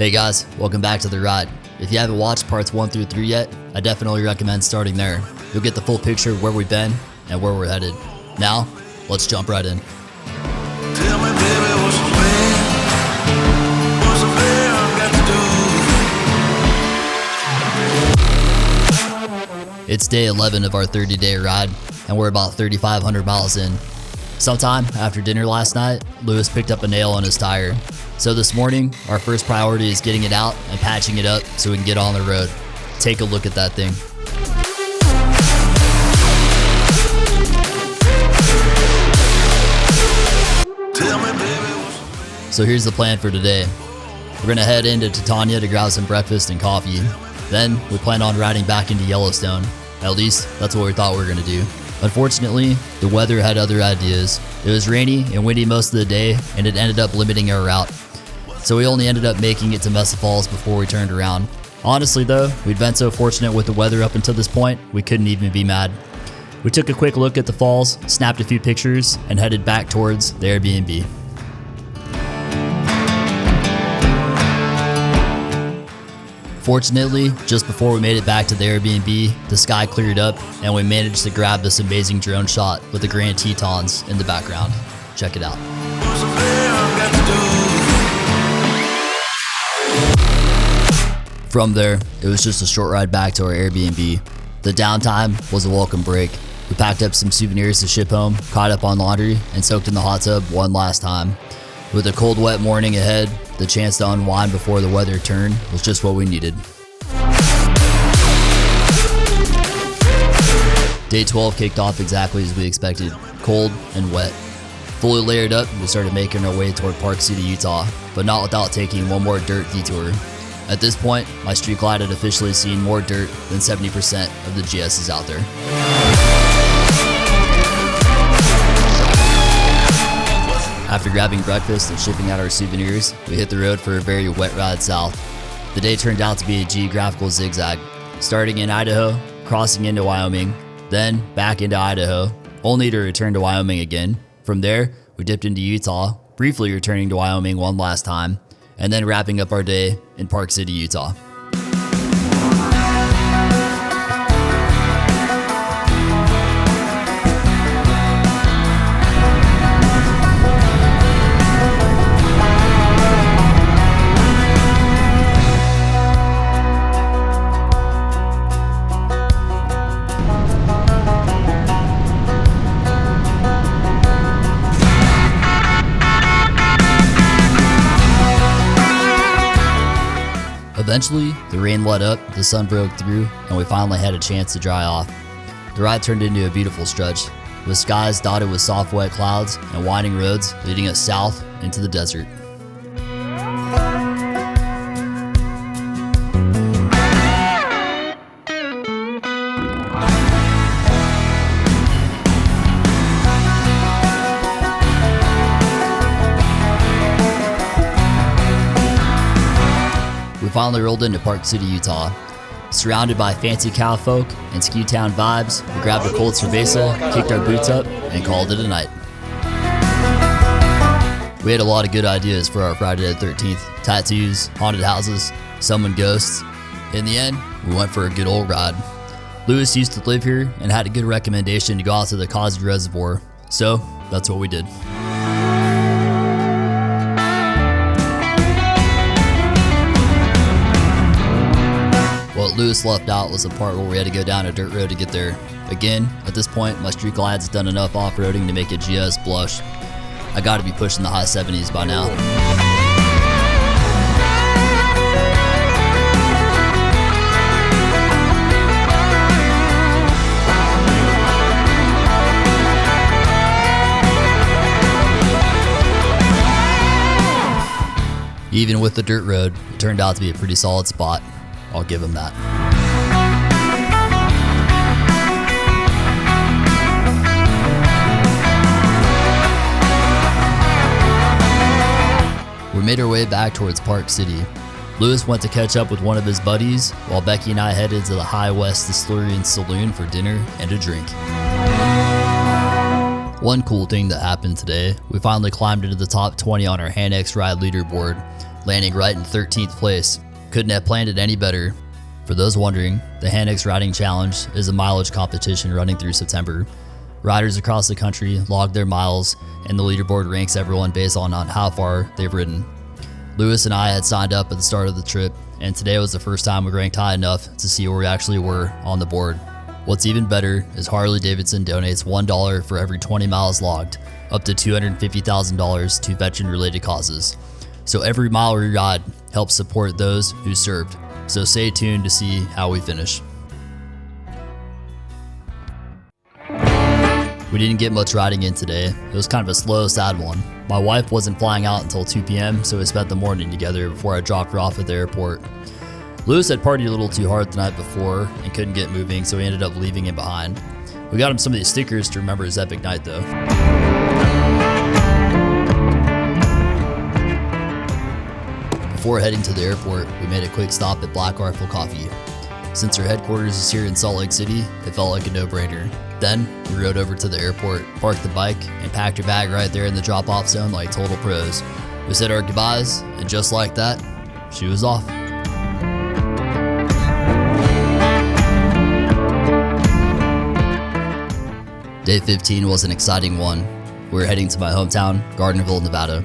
Hey guys, welcome back to the ride. If you haven't watched parts 1 through 3 yet, I definitely recommend starting there. You'll get the full picture of where we've been and where we're headed. Now, let's jump right in. Tell me, baby, what's the plan? What's the plan I've got to do? It's day 11 of our 30-day ride, and we're about 3,500 miles in. Sometime after dinner last night, Luiz picked up a nail on his tire. So this morning, our first priority is getting it out and patching it up so we can get on the road. Take a look at that thing. So here's the plan for today. We're gonna head into Titania to grab some breakfast and coffee. Then we plan on riding back into Yellowstone. At least that's what we thought we were gonna do. Unfortunately, the weather had other ideas. It was rainy and windy most of the day, and it ended up limiting our route. So we only ended up making it to Mesa Falls before we turned around. Honestly though, we'd been so fortunate with the weather up until this point, we couldn't even be mad. We took a quick look at the falls, snapped a few pictures, and headed back towards the Airbnb. Fortunately, just before we made it back to the Airbnb, the sky cleared up and we managed to grab this amazing drone shot with the Grand Tetons in the background. Check it out. What's the plan I've got to do? From there, it was just a short ride back to our Airbnb. The downtime was a welcome break. We packed up some souvenirs to ship home, caught up on laundry, and soaked in the hot tub one last time. With a cold, wet morning ahead, the chance to unwind before the weather turned was just what we needed. Day 12 kicked off exactly as we expected, cold and wet. Fully layered up, we started making our way toward Park City, Utah, but not without taking one more dirt detour. At this point, my street glide had officially seen more dirt than 70% of the GSs out there. After grabbing breakfast and shipping out our souvenirs, we hit the road for a very wet ride south. The day turned out to be a geographical zigzag, starting in Idaho, crossing into Wyoming, then back into Idaho, only to return to Wyoming again. From there, we dipped into Utah, briefly returning to Wyoming one last time, and then wrapping up our day in Park City, Utah. Eventually, the rain let up, the sun broke through, and we finally had a chance to dry off. The ride turned into a beautiful stretch, with skies dotted with soft wet clouds and winding roads leading us south into the desert. We finally rolled into Park City, Utah. Surrounded by fancy cow folk and ski town vibes, we grabbed a cold cerveza, kicked our boots up, and called it a night. We had a lot of good ideas for our Friday the 13th. Tattoos, haunted houses, summoned ghosts. In the end, we went for a good old ride. Luiz used to live here and had a good recommendation to go out to the Causey Reservoir, so that's what we did. What Luiz left out was the part where we had to go down a dirt road to get there. Again, at this point, my street glide's done enough off-roading to make a GS blush. I gotta be pushing the high 70s by now. Even with the dirt road, it turned out to be a pretty solid spot. I'll give him that. We made our way back towards Park City. Luiz went to catch up with one of his buddies, while Becky and I headed to the High West Distillery Saloon for dinner and a drink. One cool thing that happened today, we finally climbed into the top 20 on our Hand X Ride leaderboard. landing right in 13th place. Couldn't have planned it any better. For those wondering, the Hanix Riding Challenge is a mileage competition running through September. Riders across the country log their miles, and the leaderboard ranks everyone based on how far they've ridden. Luiz and I had signed up at the start of the trip, and today was the first time we ranked high enough to see where we actually were on the board. What's even better is Harley-Davidson donates $1 for every 20 miles logged, up to $250,000 to veteran-related causes. So every mile we ride helps support those who served. So stay tuned to see how we finish. We didn't get much riding in today. It was kind of a slow, sad one. My wife wasn't flying out until 2 p.m., so we spent the morning together before I dropped her off at the airport. Luiz had partied a little too hard the night before and couldn't get moving, so we ended up leaving him behind. We got him some of these stickers to remember his epic night though. Before heading to the airport, we made a quick stop at Black Rifle Coffee. Since our headquarters is here in Salt Lake City, it felt like a no-brainer. Then, we rode over to the airport, parked the bike, and packed her bag right there in the drop-off zone like total pros. We said our goodbyes, and just like that, she was off. Day 15 was an exciting one. We were heading to my hometown, Gardnerville, Nevada.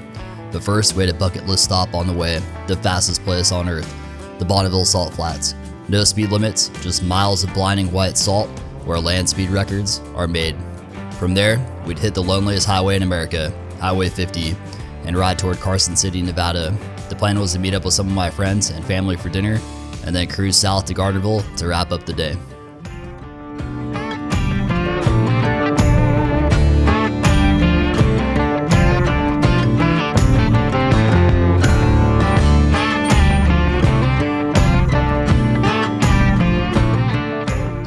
But first, we had a bucket list stop on the way, the fastest place on earth, the Bonneville Salt Flats. No speed limits, just miles of blinding white salt where land speed records are made. From there, we'd hit the loneliest highway in America, Highway 50, and ride toward Carson City, Nevada. The plan was to meet up with some of my friends and family for dinner, and then cruise south to Gardnerville to wrap up the day.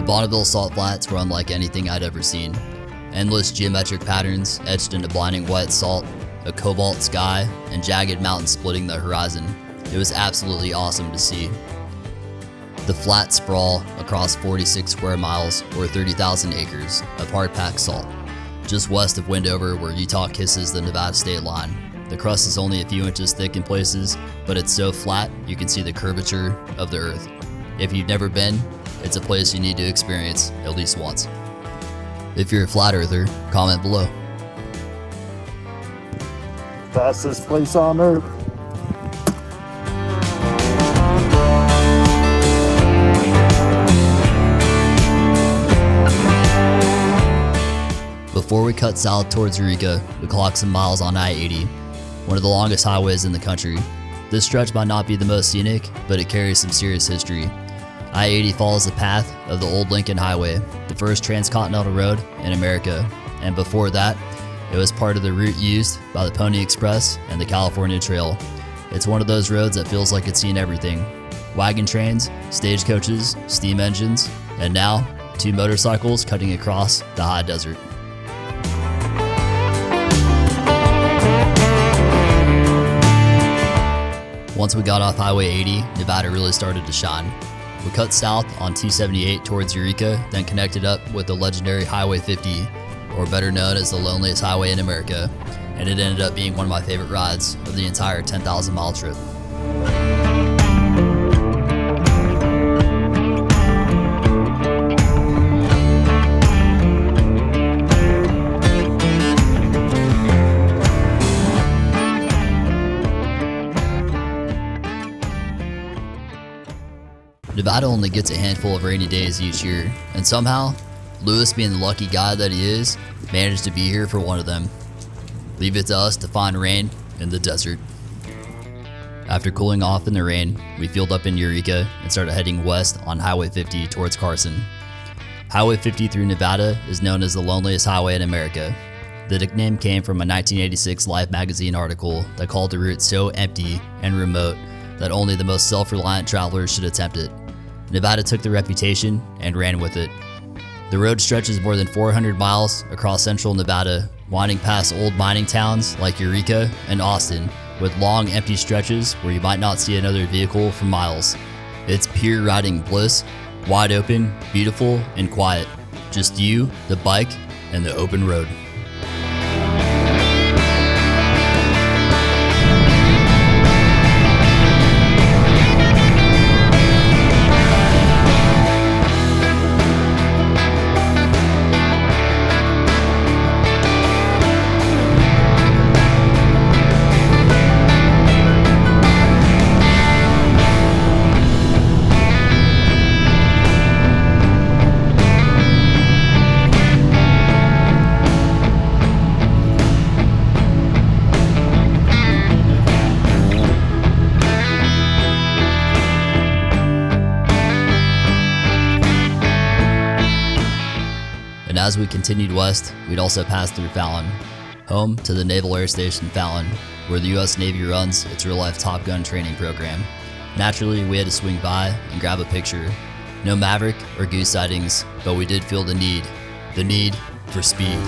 Bonneville Salt Flats were unlike anything I'd ever seen. Endless geometric patterns etched into blinding white salt, a cobalt sky, and jagged mountains splitting the horizon. It was absolutely awesome to see. The flats sprawl across 46 square miles or 30,000 acres of hard-packed salt, just west of Wendover where Utah kisses the Nevada state line. The crust is only a few inches thick in places, but it's so flat you can see the curvature of the earth. If you've never been, it's a place you need to experience at least once. If you're a flat earther, comment below. Fastest place on earth. Before we cut south towards Eureka, we clocked some miles on I-80, one of the longest highways in the country. This stretch might not be the most scenic, but it carries some serious history. I-80 follows the path of the old Lincoln Highway, the first transcontinental road in America, and before that, it was part of the route used by the Pony Express and the California Trail. It's one of those roads that feels like it's seen everything. Wagon trains, stagecoaches, steam engines, and now, 2 motorcycles cutting across the high desert. Once we got off Highway 80, Nevada really started to shine. We cut south on 278 towards Eureka, then connected up with the legendary Highway 50, or better known as the loneliest highway in America, and it ended up being one of my favorite rides of the entire 10,000 mile trip. Nevada only gets a handful of rainy days each year, and somehow, Luiz, being the lucky guy that he is, managed to be here for one of them. Leave it to us to find rain in the desert. After cooling off in the rain, we fueled up in Eureka and started heading west on Highway 50 towards Carson. Highway 50 through Nevada is known as the loneliest highway in America. The nickname came from a 1986 Life magazine article that called the route so empty and remote that only the most self-reliant travelers should attempt it. Nevada took the reputation and ran with it. The road stretches more than 400 miles across central Nevada, winding past old mining towns like Eureka and Austin, with long empty stretches where you might not see another vehicle for miles. It's pure riding bliss, wide open, beautiful, and quiet. Just you, the bike, and the open road. as we continued west, we'd also pass through Fallon, home to the Naval Air Station Fallon, where the US Navy runs its real-life Top Gun training program. Naturally, we had to swing by and grab a picture. No Maverick or Goose sightings, but we did feel the need for speed.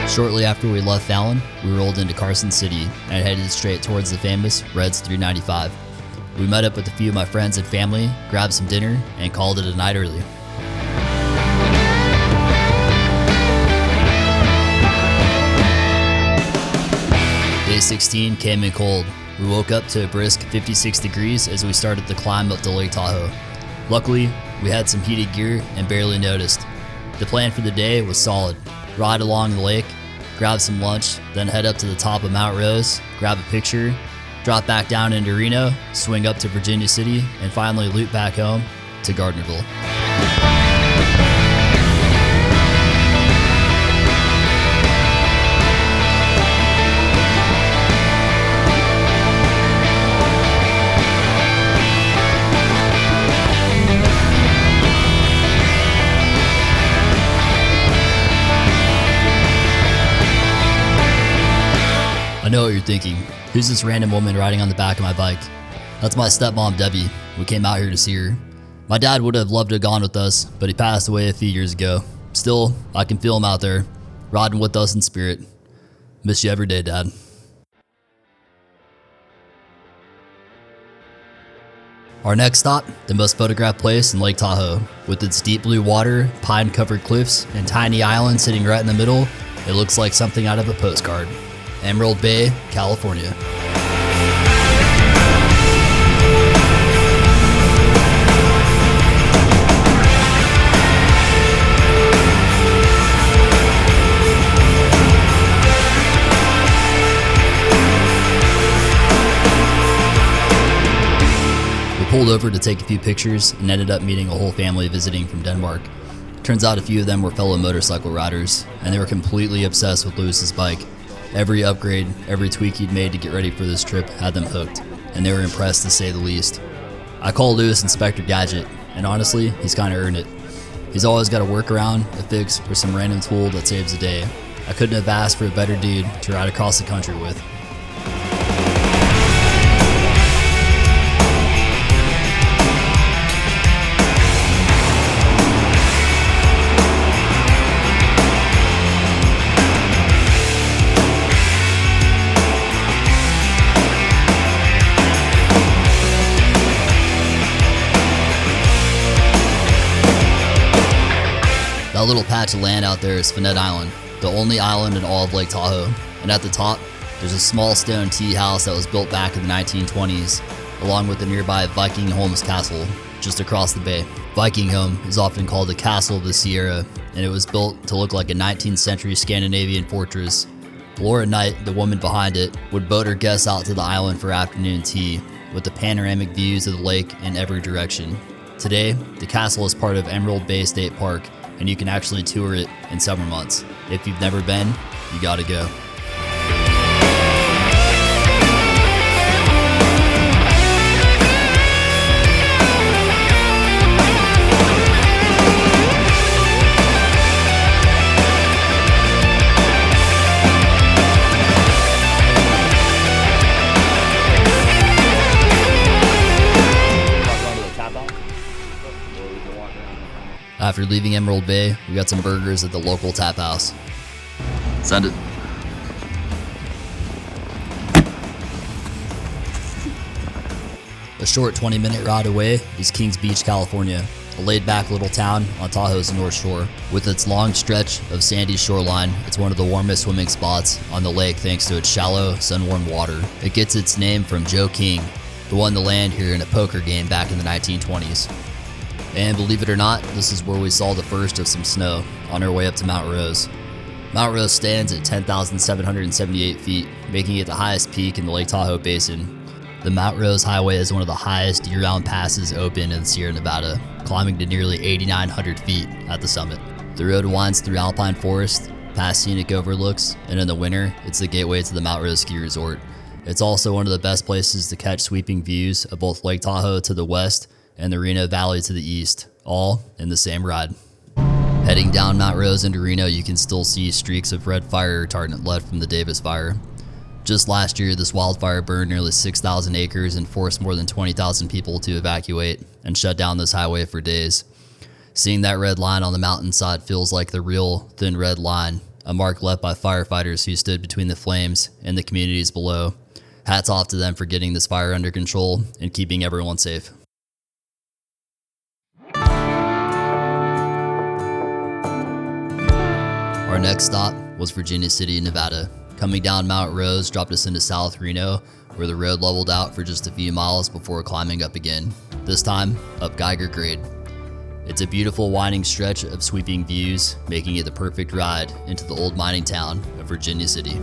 Shortly after we left Fallon, we rolled into Carson City and headed straight towards the famous Reds 395. We met up with a few of my friends and family, grabbed some dinner, and called it a night early. Day 16 came in cold. We woke up to a brisk 56 degrees as we started the climb up to Lake Tahoe. Luckily, we had some heated gear and barely noticed. The plan for the day was solid. Ride along the lake, grab some lunch, then head up to the top of Mount Rose, grab a picture, drop back down into Reno, swing up to Virginia City, and finally loop back home to Gardnerville. I know what you're thinking. Who's this random woman riding on the back of my bike? That's my stepmom, Debbie. We came out here to see her. My dad would have loved to have gone with us, but he passed away a few years ago. Still, I can feel him out there, riding with us in spirit. Miss you every day, Dad. Our next stop, the most photographed place in Lake Tahoe. With its deep blue water, pine-covered cliffs, and tiny island sitting right in the middle, it looks like something out of a postcard. Emerald Bay, California. We pulled over to take a few pictures and ended up meeting a whole family visiting from Denmark. Turns out a few of them were fellow motorcycle riders, and they were completely obsessed with Luiz's bike. Every upgrade, every tweak he'd made to get ready for this trip had them hooked, and they were impressed to say the least. I call Luiz Inspector Gadget, and honestly, he's kinda earned it. He's always got a workaround, a fix, or some random tool that saves a day. I couldn't have asked for a better dude to ride across the country with. That little patch of land out there is Fannette Island, the only island in all of Lake Tahoe. And at the top, there's a small stone tea house that was built back in the 1920s, along with the nearby Vikingsholm Castle, just across the bay. Vikingsholm is often called the Castle of the Sierra, and it was built to look like a 19th century Scandinavian fortress. Laura Knight, the woman behind it, would boat her guests out to the island for afternoon tea, with the panoramic views of the lake in every direction. Today, the castle is part of Emerald Bay State Park, and you can actually tour it in summer months. If you've never been, you gotta go. After leaving Emerald Bay, we got some burgers at the local tap house. Send it. A short 20-minute ride away is Kings Beach, California, a laid-back little town on Tahoe's North Shore. With its long stretch of sandy shoreline, it's one of the warmest swimming spots on the lake thanks to its shallow, sun-warmed water. It gets its name from Joe King, who won the land here in a poker game back in the 1920s. And believe it or not, this is where we saw the first of some snow on our way up to Mount Rose. Mount Rose stands at 10,778 feet, making it the highest peak in the Lake Tahoe Basin. The Mount Rose Highway is one of the highest year-round passes open in Sierra Nevada, climbing to nearly 8,900 feet at the summit. The road winds through alpine forest, past scenic overlooks, and in the winter, it's the gateway to the Mount Rose Ski Resort. It's also one of the best places to catch sweeping views of both Lake Tahoe to the west and the Reno Valley to the east, all in the same ride. Heading down Mount Rose into Reno, you can still see streaks of red fire retardant left from the Davis fire. Just last year, this wildfire burned nearly 6,000 acres and forced more than 20,000 people to evacuate and shut down this highway for days. Seeing that red line on the mountainside feels like the real thin red line, a mark left by firefighters who stood between the flames and the communities below. Hats off to them for getting this fire under control and keeping everyone safe. Our next stop was Virginia City, Nevada. Coming down Mount Rose dropped us into South Reno, where the road leveled out for just a few miles before climbing up again, this time up Geiger Grade. It's a beautiful winding stretch of sweeping views, making it the perfect ride into the old mining town of Virginia City.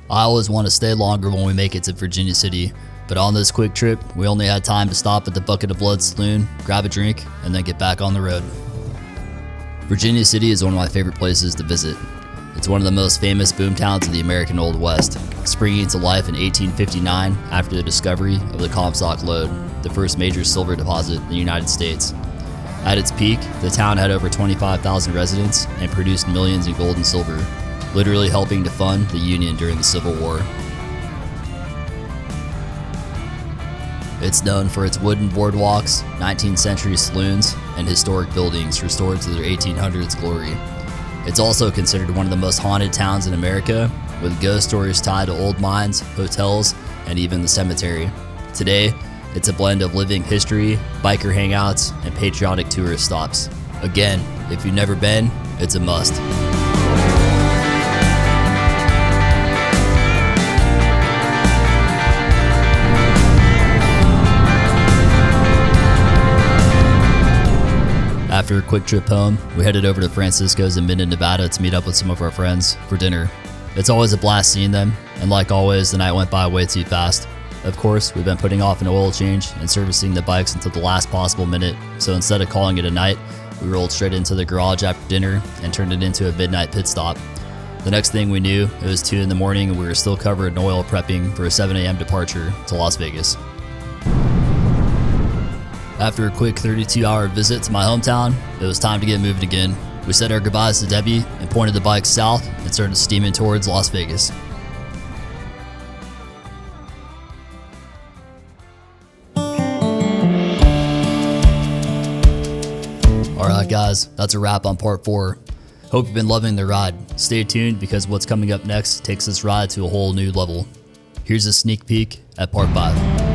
I always want to stay longer when we make it to Virginia City, but on this quick trip, we only had time to stop at the Bucket of Blood Saloon, grab a drink, and then get back on the road. Virginia City is one of my favorite places to visit. It's one of the most famous boomtowns of the American Old West, springing to life in 1859 after the discovery of the Comstock Lode, the first major silver deposit in the United States. At its peak, the town had over 25,000 residents and produced millions in gold and silver, literally helping to fund the Union during the Civil War. It's known for its wooden boardwalks, 19th century saloons, and historic buildings restored to their 1800s glory. It's also considered one of the most haunted towns in America, with ghost stories tied to old mines, hotels, and even the cemetery. Today, it's a blend of living history, biker hangouts, and patriotic tourist stops. Again, if you've never been, it's a must. After a quick trip home, we headed over to Francisco's in Minden, Nevada to meet up with some of our friends for dinner. It's always a blast seeing them, and like always, the night went by way too fast. Of course, we've been putting off an oil change and servicing the bikes until the last possible minute, so instead of calling it a night, we rolled straight into the garage after dinner and turned it into a midnight pit stop. The next thing we knew, it was 2 in the morning and we were still covered in oil prepping for a 7 a.m. departure to Las Vegas. After a quick 32-hour visit to my hometown, it was time to get moving again. We said our goodbyes to Debbie and pointed the bike south and started steaming towards Las Vegas. Alright guys, that's a wrap on part 4. Hope you've been loving the ride. Stay tuned because what's coming up next takes this ride to a whole new level. Here's a sneak peek at part 5.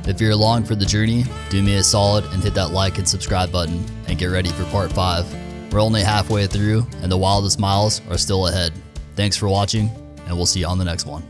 If you're along for the journey, do me a solid and hit that like and subscribe button and get ready for part 5. We're only halfway through and the wildest miles are still ahead. Thanks for watching and we'll see you on the next one.